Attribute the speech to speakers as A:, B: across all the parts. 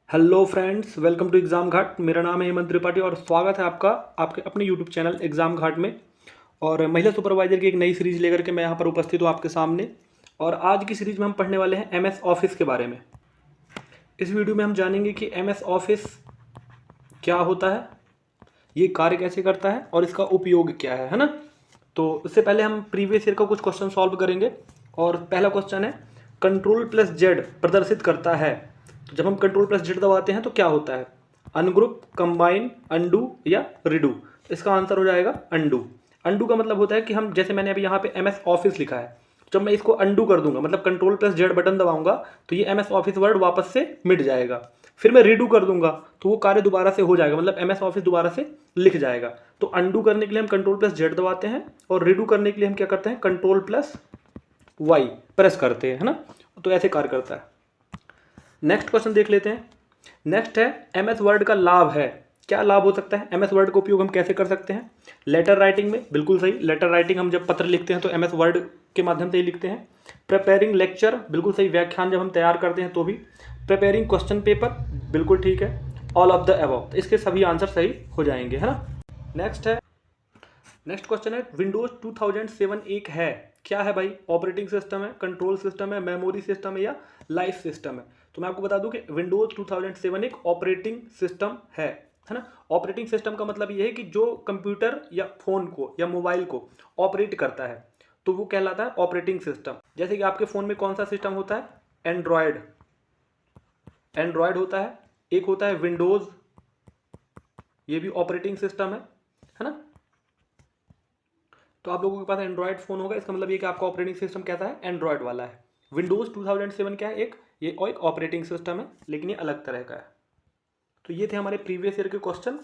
A: Hello friends, welcome to exam Ghat. मेरा नाम है हेमंत त्रिपाठी और स्वागत है आपका आपके अपने यूट्यूब चैनल एग्ज़ाम घाट में। और महिला सुपरवाइजर की एक नई सीरीज़ लेकर के मैं यहाँ पर उपस्थित हूँ आपके सामने। और आज की सीरीज़ में हम पढ़ने वाले हैं एमएस ऑफिस के बारे में। इस वीडियो में हम जानेंगे कि एमएस ऑफिस क्या होता है, ये कार्य कैसे करता है और इसका उपयोग क्या है ना। तो इससे पहले हम प्रीवियस ईयर का कुछ क्वेश्चन सॉल्व करेंगे। और पहला क्वेश्चन है, Ctrl+Z प्रदर्शित करता है। तो जब हम Ctrl+Z दबाते हैं तो क्या होता है? अनग्रुप, कंबाइन, अंडू या रिडू। इसका आंसर हो जाएगा अंडू। अंडू का मतलब होता है कि हम, जैसे मैंने अभी यहाँ पे एमएस ऑफिस लिखा है, जब मैं इसको अंडू कर दूंगा मतलब Ctrl+Z बटन दबाऊंगा तो ये एमएस ऑफिस वर्ड वापस से मिट जाएगा। फिर मैं रीडू कर दूंगा तो वो कार्य दोबारा से हो जाएगा, मतलब एमएस ऑफिस दोबारा से लिख जाएगा। तो अंडू करने के लिए हम Ctrl+Z दबाते हैं और रीडू करने के लिए हम क्या करते हैं, Ctrl+Y प्रेस करते हैं, है ना। तो ऐसे कार्य करता है। नेक्स्ट क्वेश्चन देख लेते हैं। नेक्स्ट है, एमएस वर्ड का लाभ है। क्या लाभ हो सकता है? एमएस वर्ड का उपयोग हम कैसे कर सकते हैं? लेटर राइटिंग में, बिल्कुल सही। लेटर राइटिंग हम जब पत्र लिखते हैं तो एमएस वर्ड के माध्यम से ही लिखते हैं। प्रिपेयरिंग लेक्चर, बिल्कुल सही। व्याख्यान जब हम तैयार करते हैं तो भी। प्रिपेयरिंग क्वेश्चन पेपर, बिल्कुल ठीक है। ऑल ऑफ द अबव, इसके सभी आंसर सही हो जाएंगे, है ना। नेक्स्ट क्वेश्चन है, विंडोज 2007 एक है। क्या है भाई? ऑपरेटिंग सिस्टम है, कंट्रोल सिस्टम है, मेमोरी सिस्टम है या लाइफ सिस्टम है? तो मैं आपको बता दूं कि विंडोज 2007 एक ऑपरेटिंग सिस्टम है ना। ऑपरेटिंग सिस्टम का मतलब ये है कि जो कंप्यूटर या फोन को या मोबाइल को ऑपरेट करता है तो वो कहलाता है ऑपरेटिंग सिस्टम। जैसे कि आपके फोन में कौन सा सिस्टम होता है? एंड्रॉयड होता है। एक होता है विंडोज, ये भी ऑपरेटिंग सिस्टम है ना। तो आप लोगों के पास एंड्रॉयड फ़ोन होगा, इसका मतलब ये कि आपका ऑपरेटिंग सिस्टम कैसा है? एंड्रॉयड वाला है। विंडोज़ 2007 क्या है? ये एक ऑपरेटिंग सिस्टम है, लेकिन ये अलग तरह का है। तो ये थे हमारे प्रीवियस ईयर के क्वेश्चन।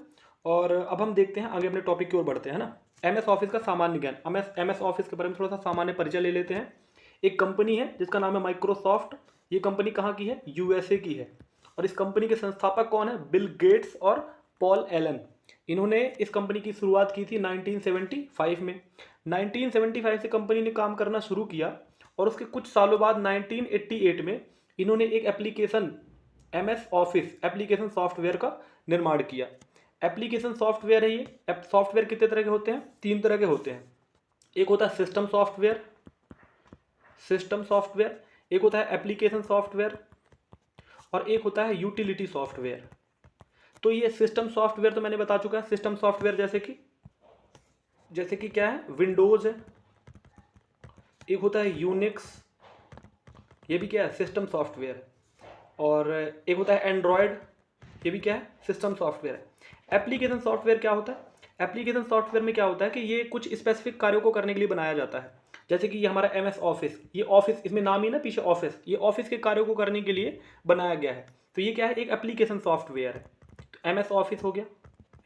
A: और अब हम देखते हैं आगे, अपने टॉपिक की ओर बढ़ते हैं ना। एमएस ऑफिस का सामान्य ज्ञान। एमएस ऑफिस के बारे में थोड़ा सा सामान्य परिचय ले लेते हैं। एक कंपनी है जिसका नाम है माइक्रोसॉफ्ट। ये कंपनी कहाँ की है? यूएसए की है। और इस कंपनी के संस्थापक कौन है? बिल गेट्स और पॉल एलन। इन्होंने इस कंपनी की शुरुआत की थी 1975 में। 1975 से कंपनी ने काम करना शुरू किया और उसके कुछ सालों बाद 1988 में इन्होंने एक application, MS office application software का निर्माण किया। एप्लीकेशन सॉफ्टवेयर है ये। सॉफ्टवेयर कितने तरह के होते हैं? 3 तरह के होते हैं। एक होता है सिस्टम सॉफ्टवेयर, एक होता है एप्लीकेशन सॉफ्टवेयर और एक होता है यूटिलिटी सॉफ्टवेयर। तो ये सिस्टम सॉफ्टवेयर तो मैंने बता चुका है। सिस्टम सॉफ्टवेयर जैसे कि क्या है? विंडोज है। एक होता है यूनिक्स, ये भी क्या है? सिस्टम सॉफ्टवेयर है। और एक होता है एंड्रॉयड, ये भी क्या है? सिस्टम सॉफ्टवेयर है। एप्लीकेशन सॉफ्टवेयर क्या होता है? एप्लीकेशन सॉफ्टवेयर में क्या होता है कि ये कुछ स्पेसिफिक कार्यों को करने के लिए बनाया जाता है। जैसे कि ये हमारा एमएस ऑफिस, ये ऑफिस, इसमें नाम ही ना पीछे ऑफिस, ये ऑफिस के कार्यों को करने के लिए बनाया गया है। तो ये क्या है? एक एप्लीकेशन सॉफ्टवेयर है। तो एमएस ऑफिस हो गया,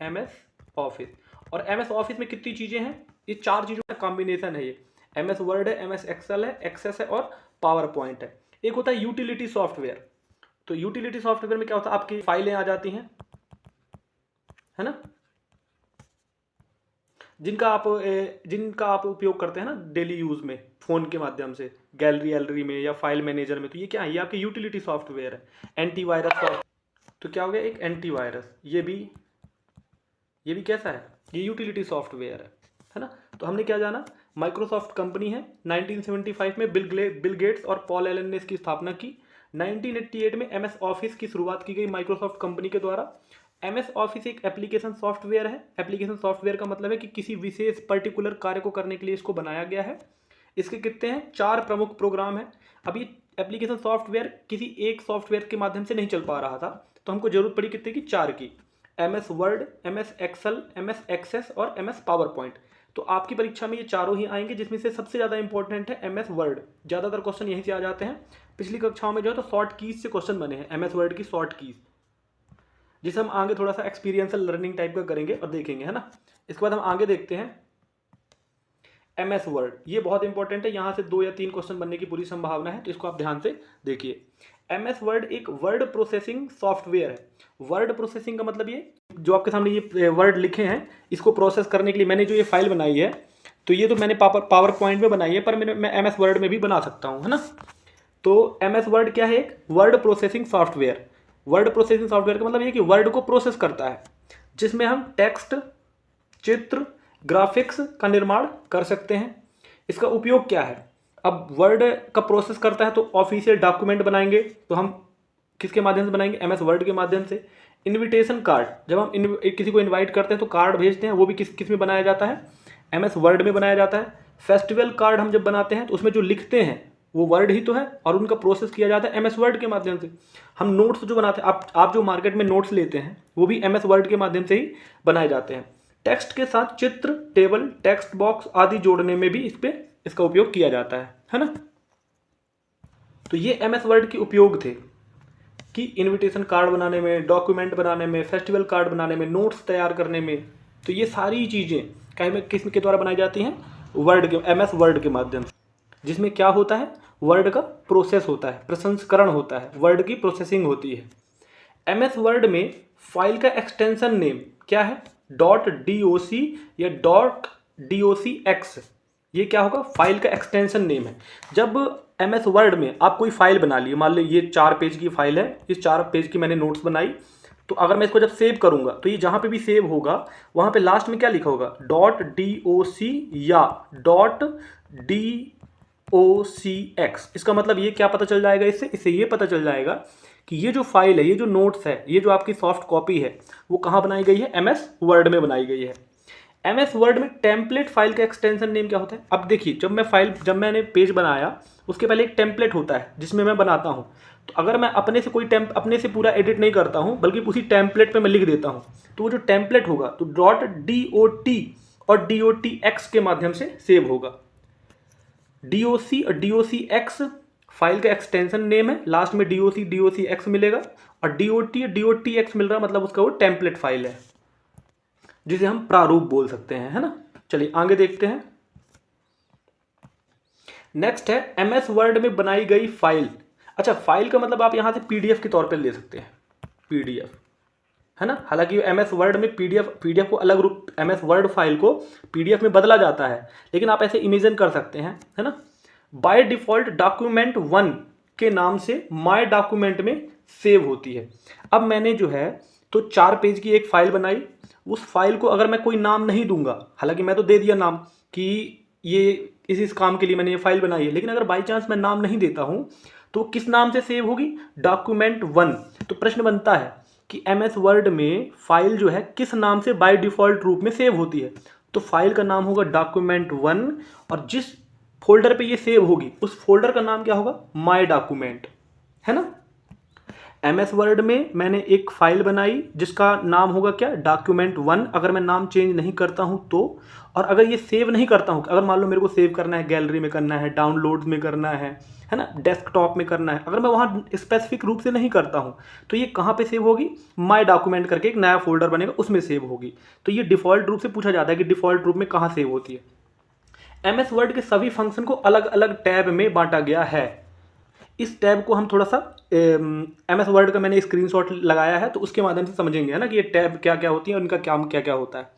A: एमएस ऑफिस। और एमएस ऑफिस में कितनी चीज़ें हैं? ये 4 चीज़ों का कॉम्बिनेशन है ये। एमएस वर्ड है, एमएस एक्सेल है, एक्सेस है और पावर पॉइंट है। एक होता है यूटिलिटी सॉफ्टवेयर। तो यूटिलिटी सॉफ्टवेयर में क्या होता है? आपकी फाइलें आ जाती हैं, है ना, जिनका आप उपयोग करते हैं ना डेली यूज में फोन के माध्यम से, गैलरी में या फाइल मैनेजर में। तो ये क्या है? ये आपकी यूटिलिटी सॉफ्टवेयर है। एंटीवायरस सॉफ्टवेयर, तो क्या हो गया? एक एंटीवायरस। ये भी कैसा है? ये यूटिलिटी सॉफ्टवेयर है ना। तो हमने क्या जाना? माइक्रोसॉफ्ट कंपनी है। 1975 में बिल गेट्स और पॉल एलन ने इसकी स्थापना की। 1988 में एमएस ऑफिस की शुरुआत की गई माइक्रोसॉफ्ट कंपनी के द्वारा। एमएस ऑफिस एक एप्लीकेशन सॉफ्टवेयर है। एप्लीकेशन सॉफ्टवेयर का मतलब है कि किसी विशेष पर्टिकुलर कार्य को करने के लिए इसको बनाया गया है। इसके कितने हैं? 4 प्रमुख प्रोग्राम हैं। अब ये एप्लीकेशन सॉफ्टवेयर किसी एक सॉफ्टवेयर के माध्यम से नहीं चल पा रहा था, तो हमको जरूरत पड़ी कितने की? 4 की। MS Word, MS Excel, MS Access और एमएस पावर पॉइंट। तो आपकी परीक्षा में ये चारों ही आएंगे, जिसमें से सबसे ज़्यादा इंपॉर्टेंट है एमएस वर्ड। ज़्यादातर क्वेश्चन यहीं से आ जाते हैं। पिछली कक्षाओं में जो है तो शॉर्ट कीज से क्वेश्चन बने हैं, एमएस वर्ड की शॉर्ट कीज, जिसे हम आगे थोड़ा सा एक्सपीरियंशियल लर्निंग टाइप का करेंगे और देखेंगे, है ना। इसके बाद हम आगे देखते हैं एमएस वर्ड। ये बहुत इंपॉर्टेंट है, यहाँ से 2 या 3 क्वेश्चन बनने की पूरी संभावना है, तो इसको आप ध्यान से देखिए। एमएस वर्ड एक वर्ड प्रोसेसिंग सॉफ्टवेयर है। वर्ड प्रोसेसिंग का मतलब ये, जो आपके सामने ये वर्ड लिखे हैं, इसको प्रोसेस करने के लिए मैंने जो ये फाइल बनाई है, तो ये तो मैंने पावर पॉइंट में बनाई है, पर मैं एमएस वर्ड में भी बना सकता हूँ, है ना। तो एमएस वर्ड क्या है? एक word processing software. Word processing software का मतलब ये कि वर्ड को प्रोसेस करता है, जिसमें हम टेक्स्ट, चित्र, ग्राफिक्स का निर्माण कर सकते हैं। इसका उपयोग क्या है? अब वर्ड का प्रोसेस करता है तो ऑफिशियल डॉक्यूमेंट बनाएंगे, तो हम किसके माध्यम से बनाएंगे? MS वर्ड के माध्यम से। इनविटेशन कार्ड, जब हम किसी को इनवाइट करते हैं तो कार्ड भेजते हैं, वो भी किस में बनाया जाता है? MS वर्ड में बनाया जाता है। फेस्टिवल कार्ड हम जब बनाते हैं तो उसमें जो लिखते हैं वो वर्ड ही तो है, और उनका प्रोसेस किया जाता है MS वर्ड के माध्यम से। हम नोट्स जो बनाते हैं, आप जो मार्केट में नोट्स लेते हैं वो भी MS वर्ड के माध्यम से ही बनाए जाते हैं। टेक्स्ट के साथ चित्र, टेबल, टेक्स्ट बॉक्स आदि जोड़ने में भी इसका उपयोग किया जाता है ना। तो ये MS वर्ड के उपयोग थे कि इनविटेशन कार्ड बनाने में, डॉक्यूमेंट बनाने में, फेस्टिवल कार्ड बनाने में, नोट्स तैयार करने में। तो ये सारी चीज़ें किसके द्वारा बनाई जाती हैं? वर्ड के, MS वर्ड के माध्यम से, जिसमें क्या होता है? वर्ड का प्रोसेस होता है, प्रसंस्करण होता है, वर्ड की प्रोसेसिंग होती है। MS वर्ड में फाइल का एक्सटेंशन नेम क्या है? .doc या .docx। ये क्या होगा? फाइल का एक्सटेंशन नेम है। जब MS वर्ड में आप कोई फाइल बना ली, मान लो ये 4 पेज की फाइल है, इस 4 पेज की मैंने नोट्स बनाई, तो अगर मैं इसको जब सेव करूंगा तो ये जहां पे भी सेव होगा वहां पे लास्ट में क्या लिखा होगा? .doc या .docx। इसका मतलब ये क्या पता चल जाएगा? इससे ये पता चल जाएगा कि ये जो फाइल है, ये जो नोट्स है, ये जो आपकी सॉफ्ट कॉपी है, वो कहाँ बनाई गई है? MS वर्ड में बनाई गई है। MS वर्ड में टेम्पलेट फाइल का एक्सटेंशन नेम क्या होता है? अब देखिए, जब मैंने पेज बनाया उसके पहले एक टेम्पलेट होता है जिसमें मैं बनाता हूँ। तो अगर मैं अपने से पूरा एडिट नहीं करता हूँ, बल्कि उसी टेम्पलेट पे मैं लिख देता हूँ, तो वो जो टेम्पलेट होगा तो .dot और .docx के माध्यम से सेव होगा। DOC और DOCX फाइल का एक्सटेंशन नेम है, लास्ट में DOC मिलेगा, और DOT और DOTX मिल रहा, मतलब उसका वो टेम्पलेट फाइल है जिसे हम प्रारूप बोल सकते हैं, है ना। चलिए आगे देखते हैं। नेक्स्ट है MS वर्ड में बनाई गई फाइल। अच्छा, फाइल का मतलब आप यहां से PDF के तौर पे ले सकते हैं, PDF, है ना। हालांकि MS वर्ड में PDF को अलग रूप, MS वर्ड फाइल को PDF में बदला जाता है, लेकिन आप ऐसे इमेजिन कर सकते हैं, है ना। बाय डिफॉल्ट डॉक्यूमेंट 1 के नाम से माय डॉक्यूमेंट में सेव होती है। अब मैंने जो है तो 4 पेज की एक फाइल बनाई, उस फाइल को अगर मैं कोई नाम नहीं दूंगा, हालांकि मैं तो दे दिया नाम कि ये इस काम के लिए मैंने ये फाइल बनाई है, लेकिन अगर बाई चांस मैं नाम नहीं देता हूं तो किस नाम से सेव होगी? डॉक्यूमेंट 1। तो प्रश्न बनता है कि MS वर्ड में फाइल जो है किस नाम से बाय डिफॉल्ट रूप में सेव होती है? तो फाइल का नाम होगा डॉक्यूमेंट 1, और जिस फोल्डर पे ये सेव होगी उस फोल्डर का नाम क्या होगा? माय डॉक्यूमेंट, है ना। MS वर्ड में मैंने एक फाइल बनाई जिसका नाम होगा क्या? डॉक्यूमेंट 1। अगर मैं नाम चेंज नहीं करता हूं तो, और अगर ये सेव नहीं करता हूं, अगर मान लो मेरे को सेव करना है, गैलरी में करना है, डाउनलोड्स में करना है ना, डेस्कटॉप में करना है, अगर मैं वहां स्पेसिफिक रूप से नहीं करता हूं तो ये कहां पे सेव होगी? माय डॉक्यूमेंट करके एक नया फोल्डर बनेगा, उसमें सेव होगी। तो ये डिफॉल्ट रूप से पूछा जाता है कि डिफॉल्ट रूप में कहां सेव होती है। MS वर्ड के सभी फंक्शन को अलग अलग टैब में बांटा गया है। इस टैब को हम थोड़ा सा MS वर्ड का मैंने स्क्रीनशॉट लगाया है, तो उसके माध्यम से समझेंगे, है ना, कि ये टैब क्या क्या होती है और इनका काम क्या क्या होता है।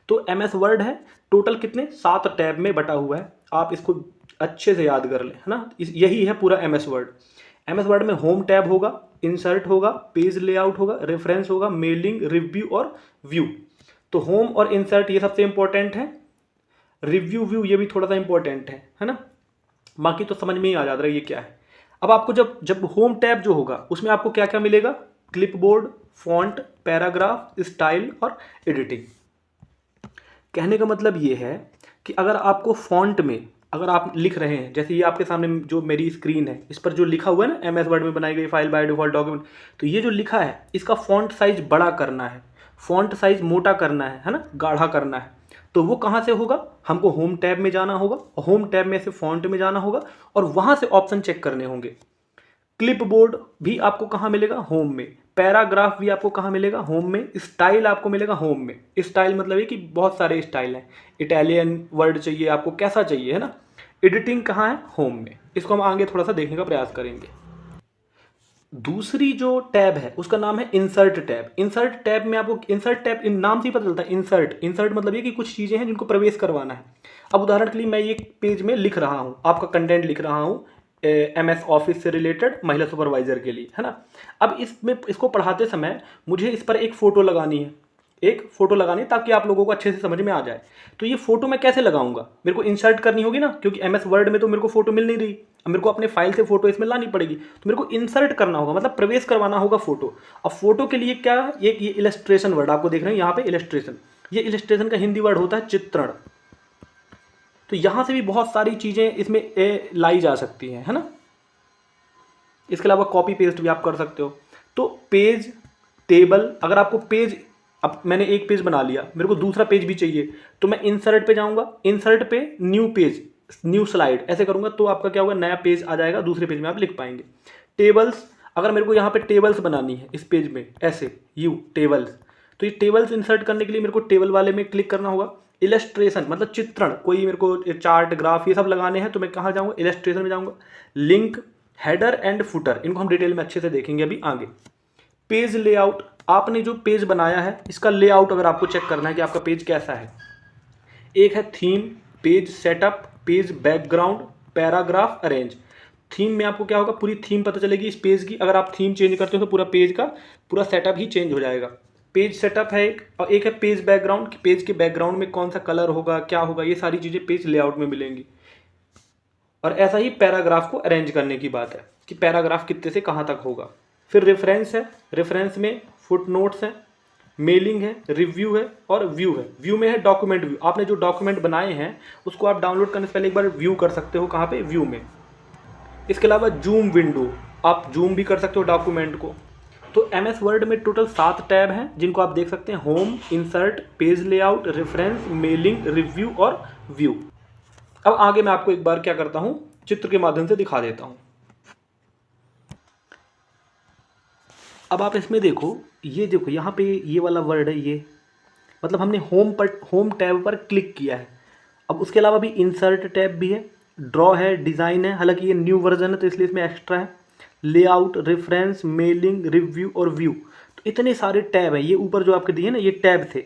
A: तो MS वर्ड है टोटल कितने? 7 टैब में बटा हुआ है। आप इसको अच्छे से याद कर लें, है ना। यही है पूरा MS वर्ड। MS वर्ड में होम टैब होगा, इंसर्ट होगा, पेज लेआउट होगा, रेफरेंस होगा, मेलिंग, रिव्यू और व्यू। तो होम और इंसर्ट ये सबसे इंपॉर्टेंट है। रिव्यू, व्यू ये भी थोड़ा सा इंपॉर्टेंट है ना। बाकी तो समझ में ही आ जाता है ये क्या है। अब आपको जब होम टैब जो होगा उसमें आपको क्या क्या मिलेगा? क्लिपबोर्ड, फॉन्ट, पैराग्राफ, स्टाइल और एडिटिंग। कहने का मतलब ये है कि अगर आपको फॉन्ट में अगर आप लिख रहे हैं, जैसे ये आपके सामने जो मेरी स्क्रीन है, इस पर जो लिखा हुआ है ना, MS वर्ड में बनाई गई फाइल बाय डिफॉल्ट डॉक्यूमेंट, तो ये जो लिखा है इसका फॉन्ट साइज बड़ा करना है, फॉन्ट साइज मोटा करना है ना, गाढ़ा करना है, तो वो कहाँ से होगा? हमको होम टैब में जाना होगा, होम टैब में से फॉन्ट में जाना होगा, और वहाँ से ऑप्शन चेक करने होंगे। क्लिपबोर्ड भी आपको कहाँ मिलेगा? होम में। पैराग्राफ भी आपको कहाँ मिलेगा? होम में। स्टाइल आपको मिलेगा होम में। स्टाइल मतलब है कि बहुत सारे स्टाइल हैं, इटालियन वर्ड चाहिए आपको, कैसा चाहिए, है ना। एडिटिंग कहाँ है? होम में। इसको हम आगे थोड़ा सा देखने का प्रयास करेंगे। दूसरी जो टैब है उसका नाम है इंसर्ट टैब। इंसर्ट टैब में आपको, इंसर्ट टैब इन नाम से ही पता चलता है, इंसर्ट मतलब ये कि कुछ चीज़ें हैं जिनको प्रवेश करवाना है। अब उदाहरण के लिए मैं ये पेज में लिख रहा हूँ, आपका कंटेंट लिख रहा हूँ, MS ऑफिस से रिलेटेड महिला सुपरवाइजर के लिए, है ना। अब इसमें इसको पढ़ाते समय मुझे इस पर एक फ़ोटो लगानी है, ताकि आप लोगों को अच्छे से समझ में आ जाए। तो ये फोटो मैं कैसे लगाऊंगा, मेरे को इंसर्ट करनी होगी ना, क्योंकि MS वर्ड में तो मेरे को फोटो मिल नहीं रही। अब मेरे को अपने फाइल से फोटो इसमें लानी पड़ेगी, तो मेरे को इंसर्ट करना होगा, मतलब प्रवेश करवाना होगा फोटो। अब फोटो के लिए क्या, ये इलस्ट्रेशन वर्ड आपको देख रहे हैं यहाँ पे, इलस्ट्रेशन। ये इलस्ट्रेशन का हिंदी वर्ड होता है चित्रण। तो यहाँ से भी बहुत सारी चीज़ें इसमें लाई जा सकती हैं, है ना। इसके अलावा कॉपी पेस्ट भी आप कर सकते हो। तो पेज, टेबल, अगर आपको पेज, अब मैंने एक पेज बना लिया, मेरे को दूसरा पेज भी चाहिए, तो मैं इंसर्ट पे जाऊंगा, इंसर्ट पे न्यू पेज, न्यू स्लाइड ऐसे करूंगा, तो आपका क्या होगा, नया पेज आ जाएगा, दूसरे पेज में आप लिख पाएंगे। टेबल्स, अगर मेरे को यहाँ पे टेबल्स बनानी है इस पेज में, ऐसे टेबल्स, तो ये टेबल्स इंसर्ट करने के लिए मेरे को टेबल वाले में क्लिक करना होगा। इलस्ट्रेशन मतलब चित्रण, कोई मेरे को चार्ट, ग्राफ ये सब लगाने हैं, तो मैं कहाँ जाऊँगा, इलस्ट्रेशन में जाऊँगा। लिंक, हेडर एंड फुटर, इनको हम डिटेल में अच्छे से देखेंगे अभी आगे। पेज लेआउट, आपने जो पेज बनाया है इसका लेआउट अगर आपको चेक करना है कि आपका पेज कैसा है। एक है theme, page setup, page background, paragraph, arrange. Theme में आपको क्या होगा, पूरी थीम पता चलेगी इस पेज की। अगर आप थीम चेंज करते हो तो पूरा पेज का पूरा सेटअप ही चेंज हो जाएगा। पेज सेटअप है एक, और एक है पेज बैकग्राउंड, कि पेज के बैकग्राउंड में कौन सा कलर होगा, क्या होगा, ये सारी चीज़ें पेज लेआउट में मिलेंगी। और ऐसा ही पैराग्राफ को अरेंज करने की बात है कि पैराग्राफ कितने से कहाँ तक होगा। फिर रेफरेंस है, रेफरेंस में फुटनोट्स है, मेलिंग है, रिव्यू है और व्यू है। व्यू में है डॉक्यूमेंट व्यू, आपने जो डॉक्यूमेंट बनाए हैं उसको आप डाउनलोड करने से पहले एक बार व्यू कर सकते हो, कहाँ पे, व्यू में। इसके अलावा जूम विंडो, आप जूम भी कर सकते हो डॉक्यूमेंट को। तो MS वर्ड में टोटल 7 टैब हैं जिनको आप देख सकते हैं, home, insert, page layout, reference, mailing, review और व्यू। अब आगे मैं आपको एक बार क्या करता हूँ, चित्र के माध्यम से दिखा देता हूँ। अब आप इसमें देखो, ये देखो यहाँ पे ये वाला वर्ड है, ये मतलब हमने होम टैब पर क्लिक किया है। अब उसके अलावा भी इंसर्ट टैब भी है, ड्रॉ है, डिज़ाइन है, हालांकि ये न्यू वर्जन है तो इसलिए इसमें एक्स्ट्रा है, लेआउट, रेफरेंस, मेलिंग, रिव्यू और व्यू। तो इतने सारे टैब हैं, ये ऊपर जो आपके दिए ना ये टैब थे।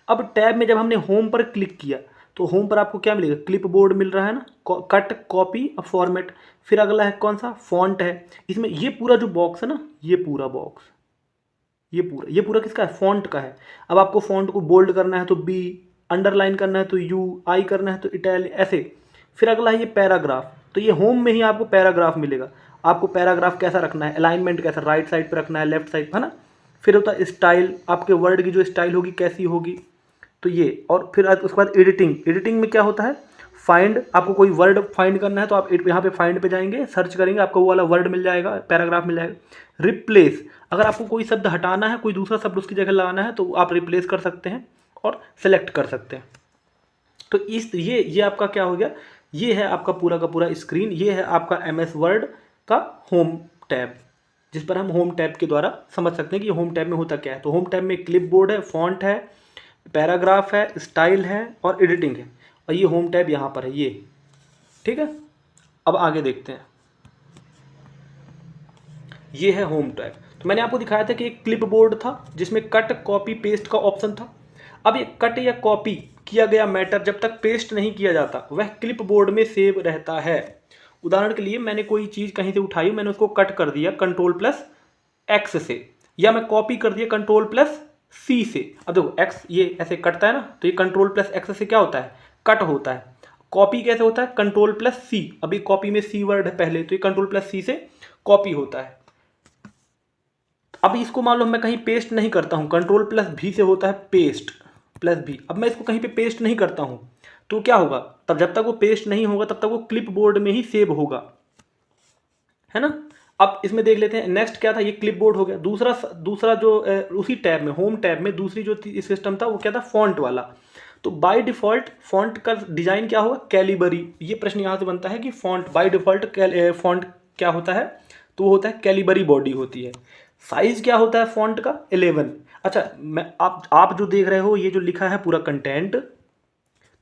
A: अब टैब में जब हमने होम पर क्लिक किया तो होम पर आपको क्या मिलेगा, क्लिप बोर्ड मिल रहा है ना, कट, कॉपी और फॉर्मेट। फिर अगला है कौन सा, फॉन्ट है। इसमें ये पूरा जो बॉक्स है ना, ये पूरा बॉक्स, ये पूरा किसका है, फॉन्ट का है। अब आपको फॉन्ट को बोल्ड करना है तो B, अंडरलाइन करना है तो U, आई करना है तो इटैलिक, ऐसे। फिर अगला है ये पैराग्राफ, तो ये होम में ही आपको पैराग्राफ मिलेगा। आपको पैराग्राफ कैसा रखना है, अलाइनमेंट कैसा, राइट साइड पर रखना है, लेफ्ट साइड, है ना। फिर होता है स्टाइल, आपके वर्ड की जो स्टाइल होगी कैसी होगी, तो ये। और फिर उसके बाद एडिटिंग, एडिटिंग में क्या होता है, फाइंड, आपको कोई वर्ड फाइंड करना है तो आप यहाँ पे फाइंड पे जाएंगे, सर्च करेंगे, आपको वो वाला वर्ड मिल जाएगा, पैराग्राफ मिल जाएगा। रिप्लेस, अगर आपको कोई शब्द हटाना है, कोई दूसरा शब्द उसकी जगह लगाना है तो आप रिप्लेस कर सकते हैं और सेलेक्ट कर सकते हैं। तो इस ये आपका क्या हो गया, ये है आपका पूरा का पूरा स्क्रीन, ये है आपका MS वर्ड का होम टैब, जिस पर हम होम टैब के द्वारा समझ सकते हैं कि होम टैब में होता क्या है। तो होम टैब में क्लिप बोर्ड है, फॉन्ट है, पैराग्राफ है, स्टाइल है और एडिटिंग है, और ये होम टैब यहाँ पर है, ये ठीक है। अब आगे देखते हैं, ये है होम टैब। तो मैंने आपको दिखाया था कि एक क्लिप बोर्ड था जिसमें कट, कॉपी, पेस्ट का ऑप्शन था। अब ये कट या कॉपी किया गया मैटर जब तक पेस्ट नहीं किया जाता वह क्लिप बोर्ड में सेव रहता है। उदाहरण के लिए मैंने कोई चीज़ कहीं से उठाई, मैंने उसको कट कर दिया Ctrl+X से, या मैं कॉपी कर दिया Ctrl+C से। अब देखो X ये ऐसे कटता है ना, तो ये Ctrl+X से क्या होता है, कट होता है। कॉपी कैसे होता है, Ctrl+C, अभी कॉपी में C वर्ड है पहले, तो ये Ctrl+C से कॉपी होता है। अब इसको मान लो मैं कहीं पेस्ट नहीं करता हूँ, Ctrl+V से होता है पेस्ट, +V। अब मैं इसको कहीं पे पेस्ट नहीं करता हूँ तो क्या होगा, तब जब तक वो पेस्ट नहीं होगा तब तक वो क्लिप बोर्ड में ही सेव होगा, है ना। अब इसमें देख लेते हैं नेक्स्ट क्या था, ये क्लिप बोर्ड हो गया। दूसरा जो उसी टैब में, होम टैब में दूसरी जो सिस्टम था वो क्या था, फॉन्ट वाला। तो बाय डिफ़ॉल्ट फॉन्ट का डिज़ाइन क्या होगा, कैलिबरी। ये प्रश्न यहाँ से बनता है कि फॉन्ट बाय डिफ़ॉल्ट फॉन्ट क्या होता है, तो वो होता है कैलिबरी बॉडी होती है। साइज़ क्या होता है फॉन्ट का, 11। अच्छा, मैं आप जो देख रहे हो ये जो लिखा है पूरा कंटेंट,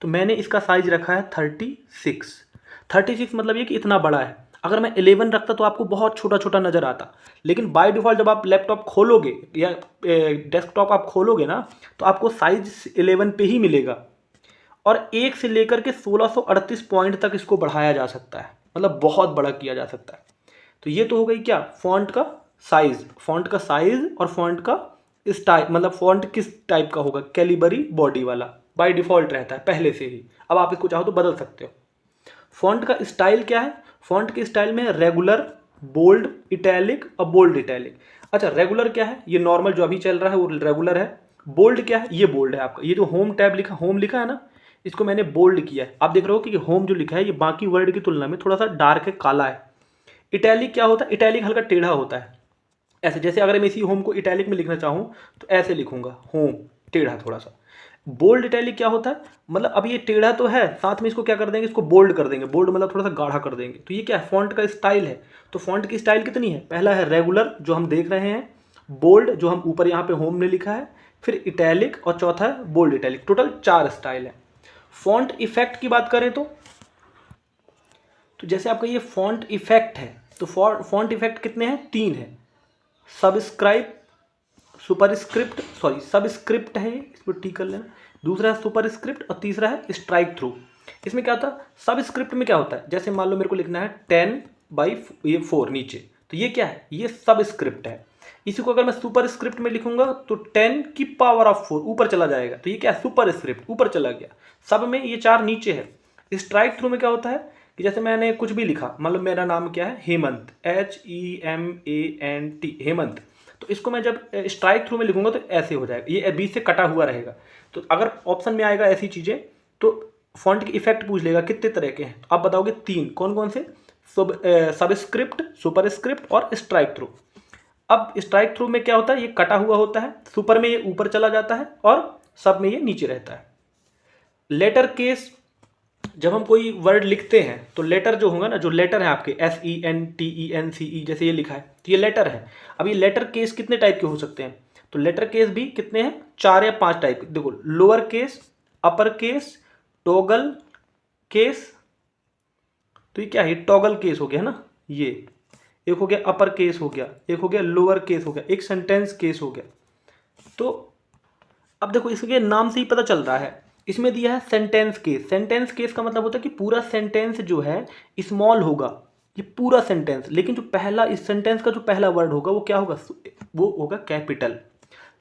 A: तो मैंने इसका साइज रखा है 36 मतलब ये कि इतना बड़ा है। अगर मैं 11 रखता तो आपको बहुत छोटा छोटा नज़र आता, लेकिन बाय डिफ़ॉल्ट जब आप लैपटॉप खोलोगे या डेस्कटॉप आप खोलोगे ना, तो आपको साइज 11 पे ही मिलेगा। और 1 से लेकर के 1638 पॉइंट तक इसको बढ़ाया जा सकता है। मतलब बहुत बड़ा किया जा सकता है। तो ये तो हो गई क्या, फ़ॉन्ट का साइज़। फ़ॉन्ट का साइज़ और फ़ॉन्ट का स्टाइल, मतलब फ़ॉन्ट किस टाइप का होगा, कैलिबरी बॉडी वाला बाय डिफ़ॉल्ट रहता है पहले से ही। अब आप इसको चाहो तो बदल सकते हो। फ़ॉन्ट का स्टाइल क्या है, फ़ॉन्ट के स्टाइल में रेगुलर, बोल्ड, इटैलिक और बोल्ड इटैलिक। अच्छा, रेगुलर क्या है, ये नॉर्मल जो अभी चल रहा है वो रेगुलर है। बोल्ड क्या है, ये बोल्ड है आपका। ये जो होम टैब लिखा, होम लिखा है ना, इसको मैंने बोल्ड किया है। आप देख रहे हो कि होम जो लिखा है ये बाकी वर्ड की तुलना में थोड़ा सा डार्क है, काला है। इटैलिक क्या होता है, इटैलिक हल्का टेढ़ा होता है ऐसे। जैसे अगर मैं इसी होम को इटैलिक में लिखना चाहूँ तो ऐसे लिखूंगा, होम, टेढ़ा थोड़ा सा। बोल्ड इटैलिक क्या होता है, मतलब अब ये टेढ़ा तो है, साथ में इसको क्या कर देंगे, इसको बोल्ड कर देंगे। बोल्ड मतलब थोड़ा सा गाढ़ा कर देंगे। तो ये क्या है, फॉन्ट का स्टाइल है। तो फॉन्ट की स्टाइल कितनी है, पहला है रेगुलर जो हम देख रहे हैं, बोल्ड जो हम ऊपर यहाँ पे होम ने लिखा है, फिर इटैलिक और चौथा है बोल्ड इटैलिक। टोटल 4 स्टाइल है। फॉन्ट इफेक्ट की बात करें तो जैसे आपका ये फॉन्ट इफेक्ट है, तो फॉन्ट इफेक्ट कितने हैं, 3 है। सबस्क्राइब, सुपरस्क्रिप्ट, सॉरी सबस्क्रिप्ट है, इसको टिक कर लेना। दूसरा है सुपरस्क्रिप्ट और तीसरा है स्ट्राइक थ्रू। इसमें क्या होता है, सबस्क्रिप्ट में क्या होता है, जैसे मान लो मेरे को लिखना है 10/4 नीचे, तो ये क्या है, ये सबस्क्रिप्ट है। इसी को अगर मैं सुपरस्क्रिप्ट में लिखूंगा तो 10⁴ ऊपर चला जाएगा, तो ये क्या है, सुपरस्क्रिप्ट, ऊपर चला गया। सब में ये 4 नीचे है। स्ट्राइक थ्रू में क्या होता है कि जैसे मैंने कुछ भी लिखा, मान लो मेरा नाम क्या है, हेमंत, HEMANT, हेमंत, तो इसको मैं जब स्ट्राइक थ्रू में लिखूंगा तो ऐसे हो जाएगा, ये बीच से कटा हुआ रहेगा। तो अगर ऑप्शन में आएगा ऐसी चीज़ें तो फॉन्ट के इफेक्ट पूछ लेगा कितने तरह के हैं, आप बताओगे 3, कौन कौन से, सबस्क्रिप्ट, सुपरस्क्रिप्ट और स्ट्राइक थ्रू। अब स्ट्राइक थ्रू में क्या होता है, ये कटा हुआ होता है, सुपर में ये ऊपर चला जाता है और सब में ये नीचे रहता है। लेटर केस, जब हम कोई वर्ड लिखते हैं तो लेटर जो होगा ना, जो लेटर है आपके SENTENCE जैसे ये लिखा है तो ये लेटर है। अब ये लेटर केस कितने टाइप के हो सकते हैं, तो लेटर केस भी कितने हैं, 4 या 5 टाइप। देखो, lower case, upper case, toggle case, तो ये क्या है, टॉगल केस हो गया ना, ये एक हो गया अपर केस हो गया, एक हो गया लोअर केस हो गया, एक सेंटेंस केस हो गया। तो अब देखो इसके नाम से ही पता चल रहा है, इसमें दिया है सेंटेंस केस। सेंटेंस केस का मतलब होता है कि पूरा सेंटेंस जो है स्मॉल होगा, ये पूरा सेंटेंस, लेकिन जो पहला, इस सेंटेंस का जो पहला वर्ड होगा वो क्या होगा, वो होगा कैपिटल।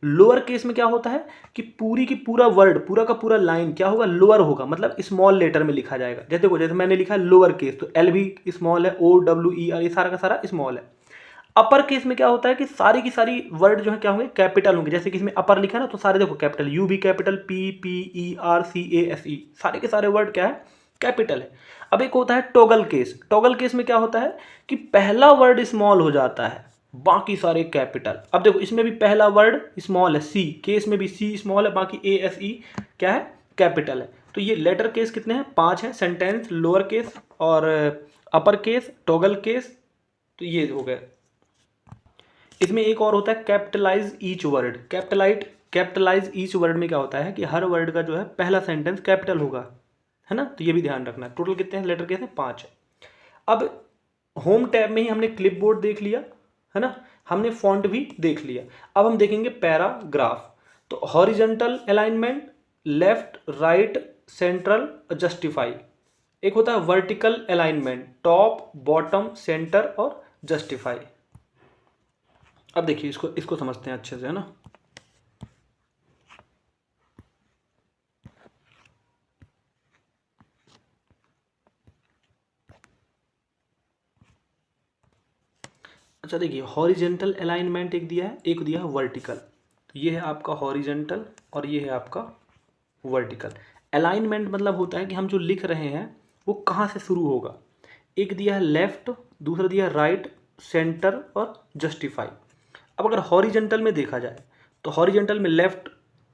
A: लोअर केस में क्या होता है कि पूरी की पूरा वर्ड, पूरा का पूरा लाइन क्या होगा, लोअर होगा, मतलब स्मॉल लेटर में लिखा जाएगा। जैसे देखो, जैसे मैंने लिखा है लोअर केस, तो L भी स्मॉल है, OWER, ये सारा का सारा स्मॉल है। अपर केस में क्या होता है कि सारी की सारी वर्ड जो है क्या होंगे, कैपिटल होंगे। जैसे कि इसमें अपर लिखा है ना, तो सारे देखो कैपिटल, U भी कैपिटल, PPERCASE, सारे के सारे वर्ड क्या है, कैपिटल है। अब एक होता है टॉगल केस। टॉगल केस में क्या होता है कि पहला वर्ड स्मॉल हो जाता है, बाकी सारे कैपिटल। अब देखो इसमें भी पहला वर्ड स्मॉल है, C केस में भी C स्मॉल है, बाकी ASE क्या है, कैपिटल है। तो ये लेटर केस कितने हैं, 5 हैं, सेंटेंस, लोअर केस और अपर केस, टॉगल केस, तो ये हो गए। इसमें एक और होता है capitalise each word. Capitalise each word में क्या होता है कि हर वर्ड का जो है पहला सेंटेंस कैपिटल होगा, है ना, तो ये भी ध्यान रखना है। टोटल कितने हैं लेटर के हैं, 5 है। अब होम टैब में ही हमने क्लिपबोर्ड देख लिया, है ना, हमने फॉन्ट भी देख लिया। अब हम देखेंगे पैराग्राफ। तो horizontal alignment, left, right, central, justify. एक होता है vertical alignment, top, bottom, centre और जस्टिफाई। अब देखिए इसको समझते हैं अच्छे से, है ना। अच्छा देखिए, हॉरिजेंटल अलाइनमेंट एक दिया है, एक दिया है वर्टिकल। तो ये है आपका हॉरिजेंटल और ये है आपका वर्टिकल। अलाइनमेंट मतलब होता है कि हम जो लिख रहे हैं वो कहाँ से शुरू होगा। एक दिया है लेफ्ट, दूसरा दिया है राइट, सेंटर और जस्टिफाई। अब अगर हॉरिजेंटल में देखा जाए तो हॉरिजेंटल में लेफ्ट,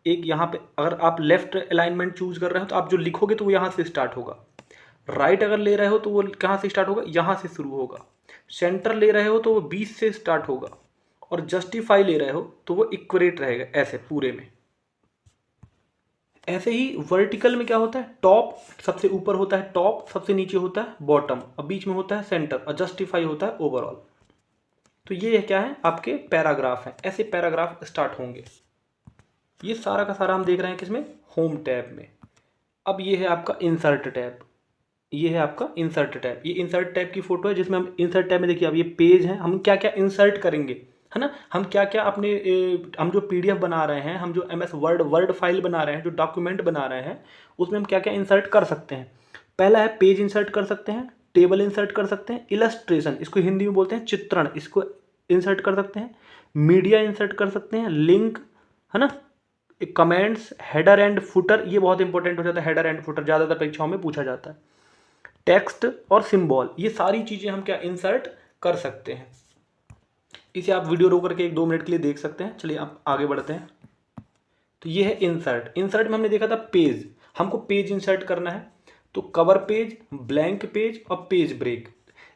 A: एक यहाँ पे अगर आप लेफ्ट अलाइनमेंट चूज कर रहे हो तो आप जो लिखोगे तो वो यहाँ से स्टार्ट होगा। राइट अगर ले रहे हो तो वो कहाँ से स्टार्ट होगा, यहाँ से शुरू होगा। सेंटर ले रहे हो तो वो 20 से स्टार्ट होगा, और जस्टिफाई ले रहे हो तो वो इक्वरेट रहेगा ऐसे पूरे में। ऐसे ही वर्टिकल में क्या होता है, टॉप सबसे ऊपर होता है, टॉप सबसे नीचे होता है बॉटम, और बीच में होता है सेंटर, और जस्टिफाई होता है ओवरऑल। तो ये क्या है, आपके पैराग्राफ हैं, ऐसे पैराग्राफ स्टार्ट होंगे। ये सारा का सारा हम देख रहे हैं किसमें, होम टैब में। अब ये है आपका इंसर्ट टैब। ये है आपका इंसर्ट टैब। ये इंसर्ट टैब की फोटो है जिसमें हम इंसर्ट टैब में देखिए अब ये पेज है, हम क्या क्या इंसर्ट करेंगे, है ना, हम क्या क्या अपने हम जो पीडीएफ बना रहे हैं, हम जो एमएस वर्ड फाइल बना रहे हैं, जो डॉक्यूमेंट बना रहे हैं, उसमें हम क्या क्या इंसर्ट कर सकते हैं। पहला है पेज इंसर्ट कर सकते हैं, टेबल इंसर्ट कर सकते हैं, इलस्ट्रेशन इसको हिंदी में बोलते हैं चित्रण, इसको इंसर्ट कर सकते हैं, मीडिया इंसर्ट कर सकते हैं, लिंक, है ना, कमेंट्स, हेडर एंड फुटर, ये बहुत इंपॉर्टेंट हो जाता है, हेडर एंड फुटर ज़्यादातर परीक्षाओं में पूछा जाता है, टेक्स्ट और सिंबल, ये सारी चीज़ें हम क्या इंसर्ट कर सकते हैं। इसे आप वीडियो रोक करके 1-2 मिनट के लिए देख सकते हैं। चलिए आप आगे बढ़ते हैं। तो ये है इंसर्ट। इंसर्ट में हमने देखा था पेज, हमको पेज इंसर्ट करना है तो कवर पेज, ब्लैंक पेज और पेज ब्रेक।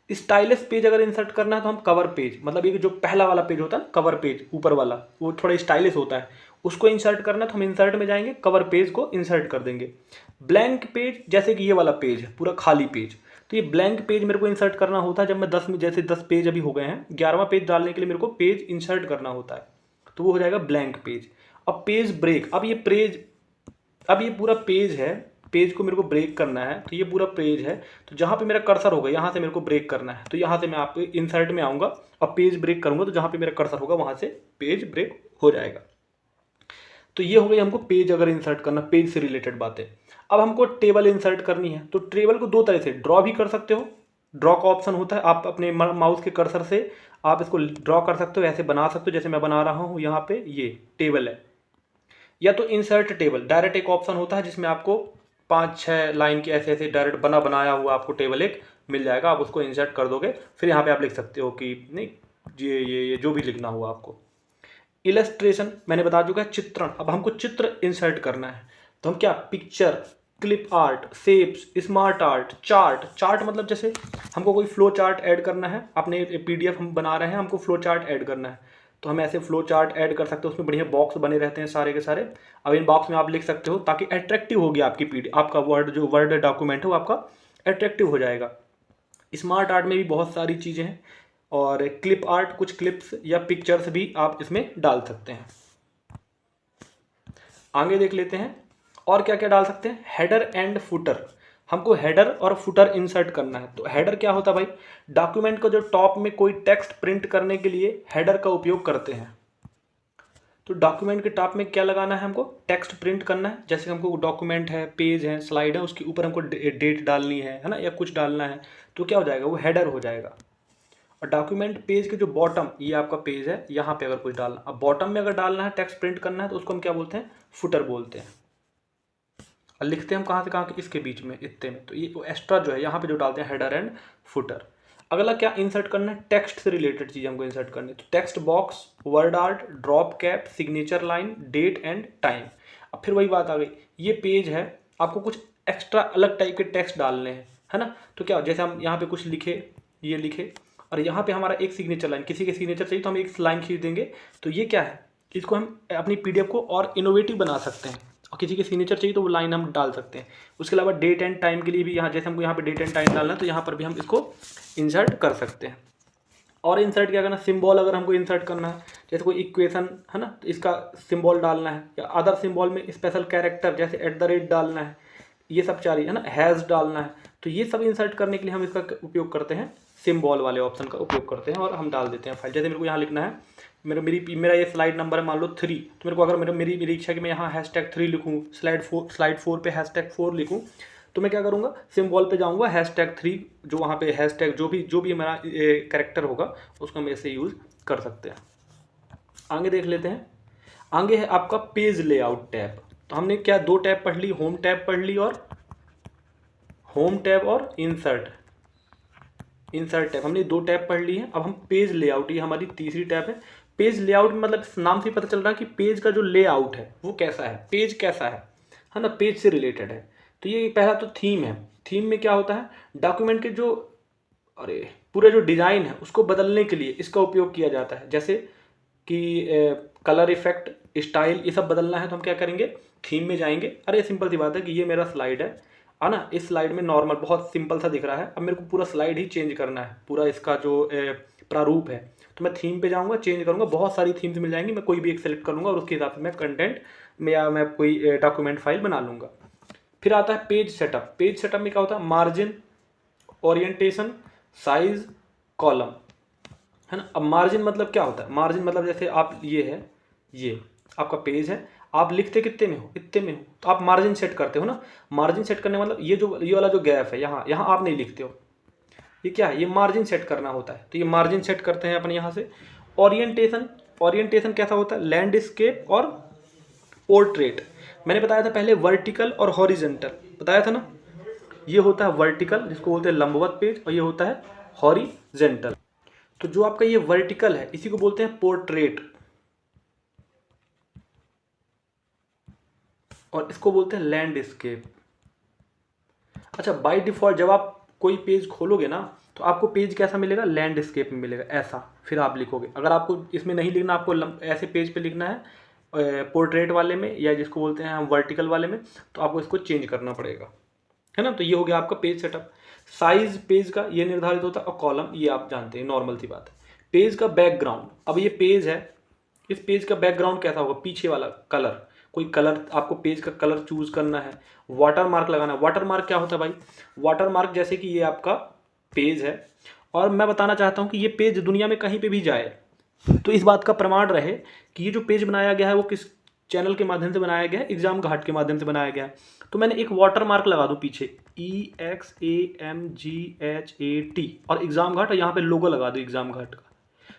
A: स्टाइलिश पेज अगर इंसर्ट करना है तो हम कवर पेज, मतलब ये जो पहला वाला पेज होता है ना, कवर पेज ऊपर वाला, वो थोड़ा स्टाइलिश होता है, उसको इंसर्ट करना है तो हम इंसर्ट में जाएंगे, कवर पेज को इंसर्ट कर देंगे। ब्लैंक पेज जैसे कि ये वाला पेज है पूरा खाली पेज, तो ये ब्लैंक पेज मेरे को इंसर्ट करना होता है जब मैं 10 में, जैसे 10 पेज अभी हो गए हैं, 11वां पेज डालने के लिए मेरे को पेज इंसर्ट करना होता है, तो वो हो जाएगा ब्लैंक पेज। अब पेज ब्रेक, अब ये पूरा पेज है, पेज को मेरे को ब्रेक करना है, तो ये पूरा पेज है, तो जहाँ पे मेरा कर्सर होगा यहाँ से मेरे को ब्रेक करना है, तो यहाँ से मैं आपको इंसर्ट में आऊँगा और पेज ब्रेक करूँगा, तो जहाँ पे मेरा कर्सर होगा वहाँ से पेज ब्रेक हो जाएगा। तो ये हो गई हमको पेज अगर इंसर्ट करना, पेज से रिलेटेड बातें। अब हमको टेबल इंसर्ट करनी है, तो टेबल को 2 तरह से ड्रॉ भी कर सकते हो, ड्रॉ का ऑप्शन होता है, आप अपने माउस के कर्सर से आप इसको ड्रॉ कर सकते हो, ऐसे बना सकते हो जैसे मैं बना रहा हूँ, यहाँ पे ये टेबल है। या तो इंसर्ट टेबल डायरेक्ट एक ऑप्शन होता है जिसमें आपको 5-6 लाइन के ऐसे ऐसे डायरेक्ट बनाया हुआ आपको टेबल एक मिल जाएगा, आप उसको इंसर्ट कर दोगे, फिर यहाँ पे आप लिख सकते हो कि नहीं ये जो भी लिखना हुआ आपको। इलस्ट्रेशन मैंने बता चुका है, चित्रण, अब हमको चित्र इंसर्ट करना है, तो हम क्या picture, clip art, shapes, smart art, chart मतलब जैसे हमको कोई फ्लो चार्ट ऐड करना है, अपने पीडीएफ हम बना रहे हैं, हमको फ्लो चार्ट ऐड करना है, तो हम ऐसे फ्लो चार्ट ऐड कर सकते हो, उसमें बढ़िया बॉक्स बने रहते हैं सारे के सारे। अब इन बॉक्स में आप लिख सकते हो ताकि अट्रैक्टिव होगी आपकी आपका वर्ड डॉक्यूमेंट है वो आपका अट्रैक्टिव हो जाएगा। स्मार्ट आर्ट में भी बहुत सारी चीज़ें हैं, और क्लिप आर्ट, कुछ क्लिप्स या पिक्चर्स भी आप इसमें डाल सकते हैं। आगे देख लेते हैं और क्या क्या डाल सकते हैं। हेडर एंड फुटर, हमको हेडर और फुटर इंसर्ट करना है, तो हेडर क्या होता है भाई, डॉक्यूमेंट को जो टॉप में कोई टेक्स्ट प्रिंट करने के लिए हेडर का उपयोग करते हैं। तो डॉक्यूमेंट के टॉप में क्या लगाना है, हमको टेक्स्ट प्रिंट करना है, जैसे हमको डॉक्यूमेंट है, पेज है, स्लाइड है, उसके ऊपर हमको डेट डालनी है ना, या कुछ डालना है, तो क्या हो जाएगा, वो हेडर हो जाएगा। और डॉक्यूमेंट पेज के जो बॉटम, ये आपका पेज है, यहाँ पे अगर कुछ डालना, अब बॉटम में अगर डालना है, टेक्स्ट प्रिंट करना है, तो उसको हम क्या बोलते हैं, फुटर बोलते हैं। और लिखते हैं हम कहाँ से कहाँ के, इसके बीच में, इतने में, तो ये एक्स्ट्रा जो है यहाँ पे जो डालते हैं हेडर एंड फुटर। अगला क्या इंसर्ट करना है, टेक्स्ट से रिलेटेड चीज़ हमको इंसर्ट करनी है, तो text box, WordArt, drop cap, signature line, date and time. अब फिर वही बात आ गई, ये पेज है, आपको कुछ एक्स्ट्रा अलग टाइप के टेक्स्ट डालने हैं, है ना, तो क्या, जैसे हम यहाँ पे कुछ लिखे, ये लिखे, और यहाँ पे हमारा एक सिग्नेचर लाइन, किसी के सिग्नेचर चाहिए तो हम एक लाइन खींच देंगे, तो ये क्या है, इसको हम अपनी पीडीएफ को और इनोवेटिव बना सकते हैं, और किसी के सिग्नेचर चाहिए तो वो लाइन हम डाल सकते हैं। उसके अलावा डेट एंड टाइम के लिए भी, यहाँ जैसे हमको यहाँ पे डेट एंड टाइम डालना है, तो यहाँ पर भी हम इसको इंसर्ट कर सकते हैं। और इंसर्ट क्या करना, सिंबल अगर हमको इंसर्ट करना है, जैसे कोई इक्वेशन है ना, तो इसका सिंबल डालना है, या अदर सिंबल में स्पेशल कैरेक्टर जैसे @ डालना है, ये सब चाहिए, है ना, हैज़ डालना है, तो ये सब इंसर्ट करने के लिए हम इसका उपयोग करते हैं, सिंबल वाले ऑप्शन का उपयोग करते हैं, और हम डाल देते हैं फाइल। जैसे मेरे को यहाँ लिखना है, मेरा ये स्लाइड नंबर है मान लो 3, तो मेरे को अगर मेरी इच्छा है कि मैं यहाँ #3 लिखूँ, स्लाइड 4 पे #4 लिखूँ, तो मैं क्या करूँगा, सिंबल पे जाऊँगा, #3 जो वहाँ पे हैशटैग जो भी मेरा कैरेक्टर होगा उसको हम ऐसे यूज़ कर सकते हैं। आगे देख लेते हैं। आगे है आपका पेज लेआउट टैब। तो हमने क्या 2 टैब पढ़ ली, होम टैब पढ़ ली, और होम टैब और इंसर्ट टैब, हमने 2 टैब पढ़ ली है। अब हम पेज लेआउट, ये हमारी तीसरी टैब है। पेज लेआउट मतलब नाम से पता चल रहा है कि पेज का जो लेआउट है वो कैसा है, पेज कैसा है ना, पेज से रिलेटेड है। तो ये पहला तो थीम है। थीम में क्या होता है, डॉक्यूमेंट के जो पूरे जो डिज़ाइन है उसको बदलने के लिए इसका उपयोग किया जाता है, जैसे कि कलर इफेक्ट, स्टाइल, ये सब बदलना है तो हम क्या करेंगे, थीम में जाएंगे। अरे सिंपल सी बात है कि ये मेरा स्लाइड है ना, इस स्लाइड में नॉर्मल बहुत सिंपल सा दिख रहा है, अब मेरे को पूरा स्लाइड ही चेंज करना है, पूरा इसका जो प्रारूप है, तो मैं थीम पे जाऊंगा, चेंज करूंगा, बहुत सारी थीम्स मिल जाएंगी, मैं कोई भी एक सेलेक्ट करूंगा और उसके हिसाब से मैं कंटेंट में या मैं कोई डॉक्यूमेंट फाइल बना लूँगा। फिर आता है पेज सेटअप। पेज सेटअप में क्या होता है, मार्जिन, ओरिएंटेशन, साइज, कॉलम, है ना। अब मार्जिन मतलब क्या होता है, मार्जिन मतलब जैसे आप ये है, ये आपका पेज है, आप लिखते कितने में हो, इतने में हो, तो आप मार्जिन सेट करते हो ना। मार्जिन सेट करने मतलब ये वाला जो गैप है यहाँ यहाँ आप नहीं लिखते हो, ये क्या है, ये मार्जिन सेट करना होता है। तो ये मार्जिन सेट करते हैं अपन यहाँ से। ओरिएंटेशन, ओरिएंटेशन कैसा होता है, लैंडस्केप और पोर्ट्रेट। मैंने बताया था पहले वर्टिकल और हॉरिजेंटल, बताया था ना। ये होता है वर्टिकल जिसको बोलते हैं लंबवत पेज, और ये होता है हॉरिजेंटल। तो जो आपका ये वर्टिकल है इसी को बोलते हैं पोर्ट्रेट, और इसको बोलते हैं लैंडस्केप। अच्छा, बाय डिफॉल्ट जब आप कोई पेज खोलोगे ना तो आपको पेज कैसा मिलेगा, लैंडस्केप में मिलेगा ऐसा, फिर आप लिखोगे। अगर आपको इसमें नहीं लिखना, आपको ऐसे पेज पे लिखना है पोर्ट्रेट वाले में, या जिसको बोलते हैं वर्टिकल वाले में, तो आपको इसको चेंज करना पड़ेगा, है ना। तो ये हो गया आपका पेज सेटअप। साइज पेज का ये निर्धारित होता है, और कॉलम ये आप जानते हैं, नॉर्मल सी बात है। पेज का बैकग्राउंड, अब ये पेज है, इस पेज का बैकग्राउंड कैसा होगा, पीछे वाला कलर, कोई कलर आपको पेज का कलर चूज करना है। वाटर मार्क लगाना है। वाटर मार्क क्या होता है भाई, वाटर मार्क जैसे कि ये आपका पेज है, और मैं बताना चाहता हूँ कि ये पेज दुनिया में कहीं पे भी जाए तो इस बात का प्रमाण रहे कि ये जो पेज बनाया गया है वो किस चैनल के माध्यम से बनाया गया है, एग्जाम घाट के माध्यम से बनाया गया है। तो मैंने एक वाटर मार्क लगा दूं पीछे, EXAMGHAT, और एग्जाम घाट, और यहाँ पे लोगो लगा दो एग्जाम घाट का।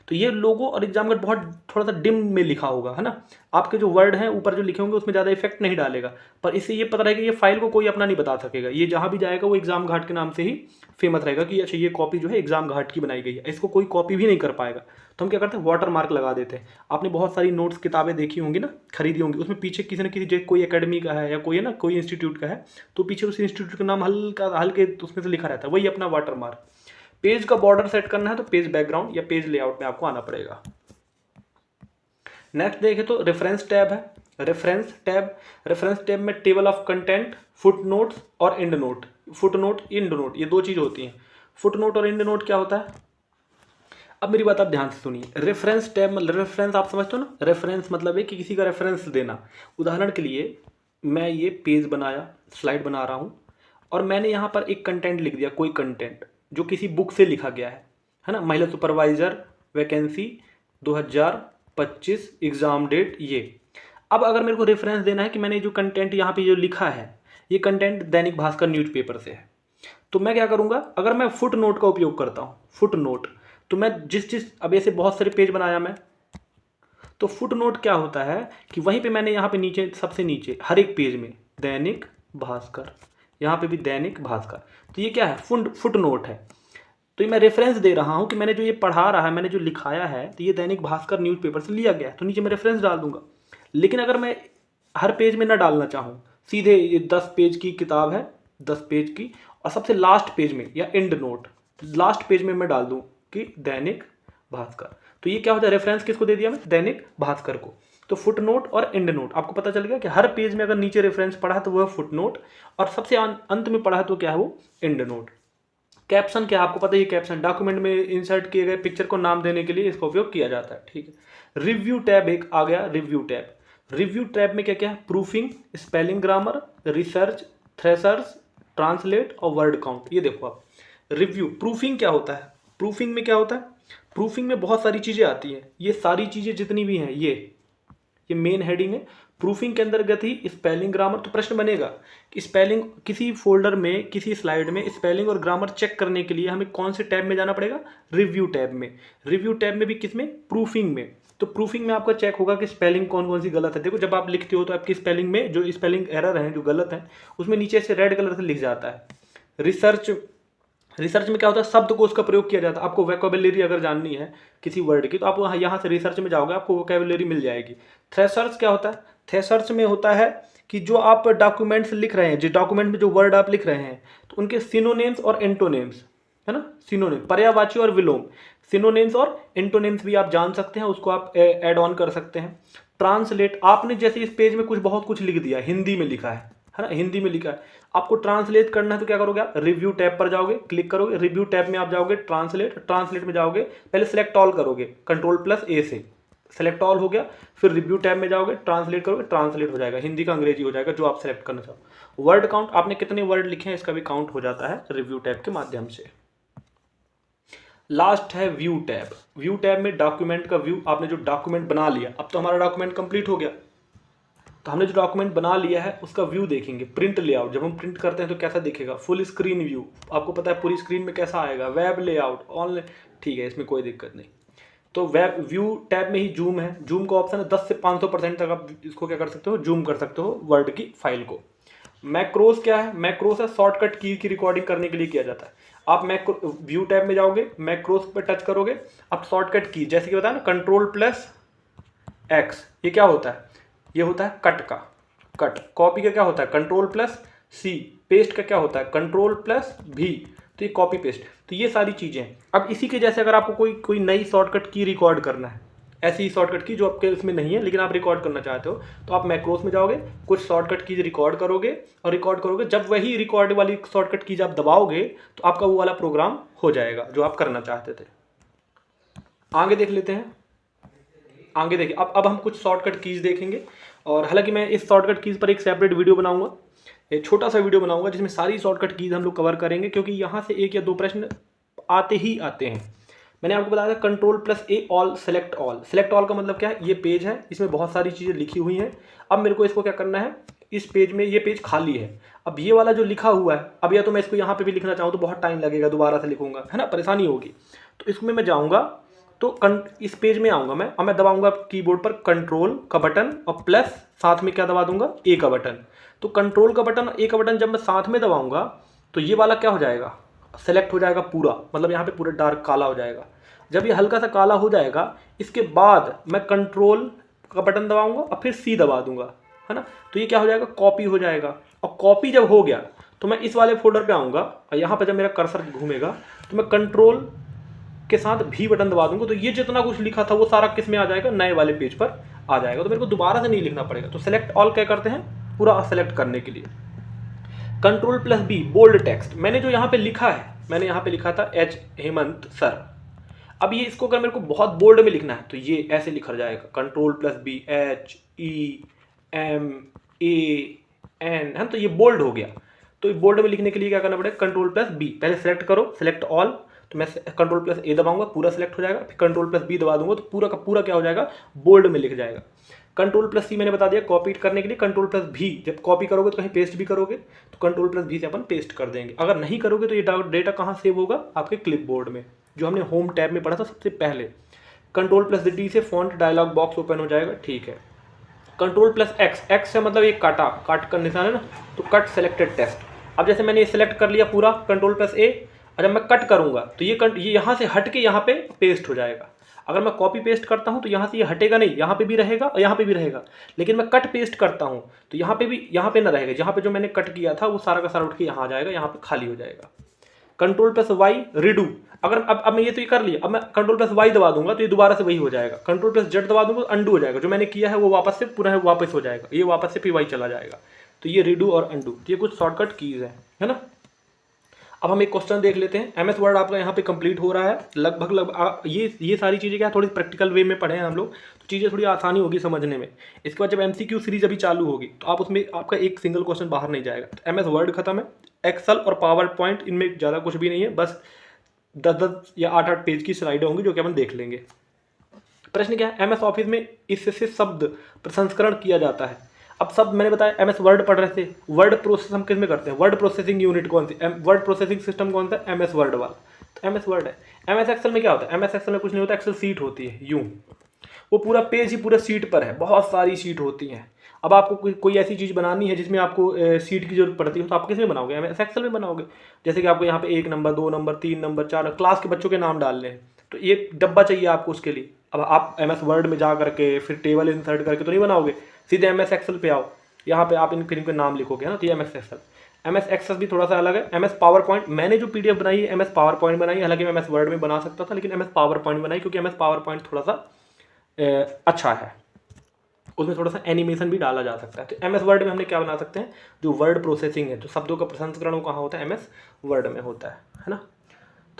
A: तो ये लोगो और एग्जाम घाट बहुत थोड़ा सा डिम में लिखा होगा, है ना। आपके जो वर्ड हैं ऊपर जो लिखे होंगे उसमें ज़्यादा इफेक्ट नहीं डालेगा, पर इससे ये पता रहेगा कि ये फाइल को कोई अपना नहीं बता सकेगा। ये जहाँ भी जाएगा वो एग्जाम घाट के नाम से ही फेमस रहेगा कि अच्छा ये कॉपी जो है एग्जाम घाट की बनाई गई है, इसको कोई कॉपी भी नहीं कर पाएगा। तो हम क्या करते हैं, वाटर मार्क लगा देते हैं। आपने बहुत सारी नोट्स किताबें देखी होंगी ना, खरीदी होंगी, उसमें पीछे किसी न किसी कोई एकेडमी का है या कोई है ना, कोई इंस्टीट्यूट का है, तो पीछे उस इंस्टीट्यूट का नाम हल्का हल्के उसमें से लिखा रहता है, वही अपना वाटर मार्क। पेज का बॉर्डर सेट करना है तो पेज बैकग्राउंड या पेज लेआउट में आपको आना पड़ेगा। नेक्स्ट देखें तो रेफरेंस टैब है। रेफरेंस टैब में table of content, footnotes और endnote. Footnote, endnote, ये दो चीज होती हैं। फुट नोट और एंड नोट क्या होता है, अब मेरी बात आप ध्यान से सुनिए। रेफरेंस टैब मतलब, रेफरेंस आप समझते हो ना, रेफरेंस मतलब है कि किसी का रेफरेंस देना। उदाहरण के लिए मैं ये पेज बनाया, स्लाइड बना रहा हूँ, और मैंने यहाँ पर एक कंटेंट लिख दिया, कोई कंटेंट जो किसी बुक से लिखा गया है ना। महिला सुपरवाइजर वैकेंसी 2025 एग्जाम डेट ये। अब अगर मेरे को रेफरेंस देना है कि मैंने जो कंटेंट यहाँ पे जो लिखा है ये कंटेंट दैनिक भास्कर न्यूज़पेपर से है, तो मैं क्या करूँगा, अगर मैं फुट नोट का उपयोग करता हूँ, फुट नोट, तो मैं अब ऐसे बहुत सारे पेज बनाया मैं, तो फुट नोट क्या होता है कि वहीं पे मैंने यहाँ पे नीचे, सबसे नीचे हर एक पेज में दैनिक भास्कर, यहाँ पे भी दैनिक भास्कर, तो ये क्या है, फुट नोट है। तो ये मैं रेफरेंस दे रहा हूँ कि मैंने जो ये पढ़ा रहा है, मैंने जो लिखाया है, तो ये दैनिक भास्कर न्यूज़पेपर से लिया गया है, तो नीचे मैं रेफरेंस डाल दूंगा। लेकिन अगर मैं हर पेज में ना डालना चाहूँ, सीधे ये 10 पेज की किताब है, 10 पेज की, और सबसे लास्ट पेज में या एंड नोट लास्ट पेज में मैं डाल दूँ कि दैनिक भास्कर, तो ये क्या होता है, रेफरेंस किसको दे दिया मैं, दैनिक भास्कर को। तो फुट नोट और एंड नोट, आपको पता चल गया कि हर पेज में अगर नीचे रेफरेंस पढ़ा है तो वह फुट नोट, और सबसे अंत में पढ़ा है तो क्या है वो एंड नोट। कैप्शन क्या है, आपको पता है, ये कैप्शन डॉक्यूमेंट में इंसर्ट किए गए पिक्चर को नाम देने के लिए इसका उपयोग किया जाता है, ठीक है। रिव्यू टैब एक आ गया, रिव्यू टैब। रिव्यू टैब में क्या क्या है, proofing, spelling grammar, research, threshers, translate और वर्ड काउंट। ये देखो आप, रिव्यू, प्रूफिंग क्या होता है, प्रूफिंग में क्या होता है, प्रूफिंग में बहुत सारी चीज़ें आती हैं। ये सारी चीज़ें जितनी भी हैं ये मेन हेडिंग है। प्रूफिंग के अंतर्गत ही स्पेलिंग ग्रामर, तो प्रश्न बनेगा कि स्पेलिंग किसी फोल्डर में, किसी स्लाइड में स्पेलिंग और ग्रामर चेक करने के लिए हमें कौन से टैब में जाना पड़ेगा, रिव्यू टैब में। रिव्यू टैब में भी किस में, प्रूफिंग में। तो प्रूफिंग में आपका चेक होगा कि स्पेलिंग कौन कौन सी गलत है। देखो जब आप लिखते हो तो आपकी स्पेलिंग में जो स्पेलिंग एरर है, जो गलत है, उसमें नीचे से रेड कलर से लिख जाता है। रिसर्च में क्या होता है, शब्दकोश का प्रयोग किया जाता है। आपको वोकैबुलरी अगर जाननी है किसी वर्ड की तो आप यहाँ से रिसर्च में जाओगे, आपको वोकैबुलरी मिल जाएगी। थ्रेशर्स क्या होता है, थ्रेशर्स में होता है कि जो आप डॉक्यूमेंट्स लिख रहे हैं, जो डॉक्यूमेंट में जो वर्ड आप लिख रहे हैं, तो उनके सिनोनिम्स और एंटोनिम्स, है ना, सिनोनिम, पर्यायवाची और विलोम, सिनोनिम्स और एंटोनिम्स भी आप जान सकते हैं, उसको आप ऐड ऑन कर सकते हैं। ट्रांसलेट, आपने जैसे इस पेज में बहुत कुछ लिख दिया, हिंदी में लिखा है ना, हिंदी में लिखा है, आपको ट्रांसलेट करना है तो क्या करोगे आप, रिव्यू टैब पर जाओगे, क्लिक करोगे, रिव्यू टैब में आप जाओगे, ट्रांसलेट में जाओगे, पहले सिलेक्ट ऑल करोगे, कंट्रोल+A से सेलेक्ट ऑल हो गया, फिर रिव्यू टैब में जाओगे, ट्रांसलेट करोगे, ट्रांसलेट हो जाएगा, हिंदी का अंग्रेजी हो जाएगा जो आप सेलेक्ट करना चाहो। वर्ड काउंट, आपने कितने वर्ड लिखे हैं इसका भी काउंट हो जाता है रिव्यू टैब के माध्यम से। लास्ट है व्यू टैब। व्यू टैब में डॉक्यूमेंट का व्यू, आपने जो डॉक्यूमेंट बना लिया, अब तो हमारा डॉक्यूमेंट कंप्लीट हो गया, तो हमने जो डॉक्यूमेंट बना लिया है उसका व्यू देखेंगे। प्रिंट लेआउट, जब हम प्रिंट करते हैं तो कैसा दिखेगा, फुल स्क्रीन व्यू, आपको पता है पूरी स्क्रीन में कैसा आएगा, वेब लेआउट, ऑनलाइन, ठीक है, इसमें कोई दिक्कत नहीं। तो वेब व्यू टैब में ही जूम है, जूम का ऑप्शन है, 10 से 500% तक आप इसको क्या कर सकते हो, जूम कर सकते हो वर्ड की फाइल को। मैक्रोस क्या है, मैक्रोस है शॉर्टकट की रिकॉर्डिंग करने के लिए किया जाता है। आप व्यू टैब में जाओगे, मैक्रोस पर टच करोगे, आप शॉर्टकट की, जैसे कि बताया ना Ctrl+X, ये क्या होता है, ये होता है कट का, कट। कॉपी का क्या होता है Ctrl+C, पेस्ट का क्या होता है Ctrl+V, तो ये कॉपी पेस्ट। तो ये सारी चीज़ें हैं। अब इसी के जैसे अगर आपको कोई नई शॉर्टकट की रिकॉर्ड करना है, ऐसी शॉर्टकट की जो आपके उसमें नहीं है लेकिन आप रिकॉर्ड करना चाहते हो, तो आप मैक्रोस में जाओगे, कुछ शॉर्टकट की रिकॉर्ड करोगे और रिकॉर्ड करोगे, जब वही रिकॉर्ड वाली शॉर्टकट की आप दबाओगे तो आपका वो वाला प्रोग्राम हो जाएगा जो आप करना चाहते थे। आगे देख लेते हैं, आगे देखिए, अब हम कुछ शॉर्टकट कीज देखेंगे, और हालांकि मैं इस शॉर्टकट कीज पर एक सेपरेट वीडियो बनाऊंगा, एक छोटा सा वीडियो बनाऊंगा जिसमें सारी शॉर्टकट कीज हम लोग कवर करेंगे, क्योंकि यहाँ से 1 या 2 प्रश्न आते ही आते हैं। मैंने आपको बताया था Ctrl+A all, select all. Select all का मतलब क्या है, ये पेज है, इसमें बहुत सारी चीज़ें लिखी हुई हैं। अब मेरे को इसको क्या करना है, इस पेज में, ये पेज खाली है, अब ये वाला जो लिखा हुआ है, अब या तो मैं इसको यहाँ पे भी लिखना चाहूँ तो बहुत टाइम लगेगा, दोबारा से लिखूंगा, है ना, परेशानी होगी। तो इसमें मैं जाऊँगा तो इस पेज में आऊँगा मैं, और मैं दबाऊँगा कीबोर्ड पर कंट्रोल का बटन और प्लस, साथ में क्या दबा दूंगा, ए का बटन। तो कंट्रोल का बटन, ए का बटन जब मैं साथ में दबाऊँगा तो ये वाला क्या हो जाएगा, सेलेक्ट हो जाएगा पूरा, मतलब यहाँ पे पूरा डार्क काला हो जाएगा। जब ये हल्का सा काला हो जाएगा, इसके बाद मैं कंट्रोल का बटन दबाऊंगा और फिर सी दबा दूंगा, है ना, तो ये क्या हो जाएगा, कॉपी हो जाएगा। और कॉपी जब हो गया तो मैं इस वाले फोल्डर पे आऊँगा, और यहाँ पर जब मेरा कर्सर घूमेगा तो मैं कंट्रोल के साथ भी बटन दबा दूंगा, तो ये जितना कुछ लिखा था वो सारा किस में आ जाएगा, नए वाले पेज पर आ जाएगा, तो मेरे को दोबारा से नहीं लिखना पड़ेगा। तो सेलेक्ट ऑल क्या करते हैं, पूरा सेलेक्ट करने के लिए। Ctrl+B बोल्ड टेक्स्ट, मैंने जो यहाँ पे लिखा है, मैंने यहाँ पे लिखा था H हेमंत सर, अब ये इसको अगर मेरे को बहुत बोल्ड में लिखना है तो ये ऐसे लिखा जाएगा Ctrl+B HEMAN, है, तो ये बोल्ड हो गया। तो बोल्ड में लिखने के लिए क्या करना पड़ेगा, Ctrl+B, पहले सेलेक्ट करो, सेलेक्ट ऑल, तो मैं Ctrl+A दबाऊंगा, पूरा सेलेक्ट हो जाएगा, फिर Ctrl+B दबा दूंगा तो पूरा का पूरा क्या हो जाएगा, बोल्ड में लिख जाएगा। Ctrl+C मैंने बता दिया कॉपी करने के लिए, Ctrl+V जब कॉपी करोगे तो कहीं पेस्ट भी करोगे तो Ctrl+V से अपन पेस्ट कर देंगे। अगर नहीं करोगे तो ये डेटा कहाँ सेव होगा, आपके क्लिपबोर्ड में, जो हमने होम टैब में पढ़ा था सबसे पहले। Ctrl+D से फॉन्ट डायलॉग बॉक्स ओपन हो जाएगा, ठीक है। Ctrl+X, एक्स है मतलब ये काट का निशान है ना, तो कट सेलेक्टेड टेक्स्ट। अब जैसे मैंने ये सेलेक्ट कर लिया पूरा Ctrl+A, और जब मैं कट करूंगा तो ये यहाँ से हट के यहाँ पे पेस्ट हो जाएगा। अगर मैं कॉपी पेस्ट करता हूँ तो यहाँ से ये हटेगा नहीं, यहाँ पे भी रहेगा और यहाँ पे भी रहेगा, लेकिन मैं कट पेस्ट करता हूँ तो यहाँ पे ना रहेगा, जहाँ पे जो मैंने कट किया था वो सारा का सारा उठ के यहाँ आ जाएगा, यहाँ पे खाली हो जाएगा। Ctrl+Y रिडू, अगर अब मैं ये तो ये कर लिया, अब मैं Ctrl+Y दबा दूंगा तो ये दोबारा से वही हो जाएगा। Ctrl+Z दबा दूंगा तो अंडू हो जाएगा, जो मैंने किया है वो वापस से पुनः वापस हो जाएगा, ये वापस से फिर वही चला जाएगा। तो ये रिडू और अंडू, ये कुछ शॉर्टकट कीज है ना। अब हम एक क्वेश्चन देख लेते हैं। एमएस वर्ड आपका यहाँ पे कंप्लीट हो रहा है लगभग ये सारी चीज़ें क्या थोड़ी प्रैक्टिकल वे में पढ़े हैं हम लोग, तो चीज़ें थोड़ी आसानी होगी समझने में। इसके बाद जब एमसीक्यू सीरीज अभी चालू होगी तो आप उसमें आपका एक सिंगल क्वेश्चन बाहर नहीं जाएगा। तो एमएस वर्ड खत्म है, एक्सेल और पावर पॉइंट इनमें ज़्यादा कुछ भी नहीं है, बस 10 या 8 पेज की स्लाइडें होंगी जो कि अपन देख लेंगे। प्रश्न क्या है, एमएस ऑफिस में इससे शब्द प्रसंस्करण किया जाता है। अब सब मैंने बताया एमएस वर्ड पढ़ रहे थे, वर्ड प्रोसेस हम किस में करते हैं, वर्ड प्रोसेसिंग यूनिट कौन सी, वर्ड प्रोसेसिंग सिस्टम कौन सा, एमएस वर्ड वाला, तो एमएस वर्ड है। एमएस एक्सेल में क्या होता है, एमएस एक्सेल में कुछ नहीं होता, एक्सेल सीट होती है यूं, वो पूरा पेज ही पूरा सीट पर है, बहुत सारी सीट होती हैं। अब आपको कोई ऐसी चीज़ बनानी है जिसमें आपको सीट की जरूरत पड़ती है, तो आप किस में बनाओगे, एमएस एक्सेल में बनाओगे। जैसे कि आपको यहाँ पे 1 नंबर 2 नंबर 3 नंबर 4 क्लास के बच्चों के नाम डालने हैं, तो एक डब्बा चाहिए आपको उसके लिए। अब आप एमएस वर्ड में जा करके फिर टेबल इंसर्ट करके तो नहीं बनाओगे, सीधे एमएस एक्सेल पे आओ, यहाँ पे आप फिर इनके नाम लिखोगे ना, तो ये एमएस एक्सेल। एमएस एक्सेस भी थोड़ा सा अलग है। एमएस पावर पॉइंट, मैंने जो पीडीएफ बनाई है एमएस पावर पॉइंट बनाई है, हालांकि मैं एमएस वर्ड में बना सकता था, लेकिन एमएस पावर पॉइंट बनाई क्योंकि एमएस पावर पॉइंट थोड़ा सा अच्छा है, उसमें थोड़ा सा एनिमेशन भी डाला जा सकता है। तो एमएस वर्ड में हमने क्या बना सकते हैं, जो वर्ड प्रोसेसिंग है, जो शब्दों का प्रसंस्करण कहाँ होता है, एमएस वर्ड में होता है ना।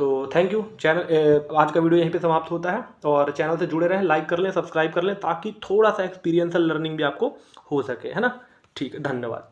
A: तो थैंक यू। चैनल आज का वीडियो यहीं पे समाप्त होता है, और चैनल से जुड़े रहें, लाइक कर लें, सब्सक्राइब कर लें, ताकि थोड़ा सा एक्सपीरियंशियल लर्निंग भी आपको हो सके, है ना। ठीक है, धन्यवाद।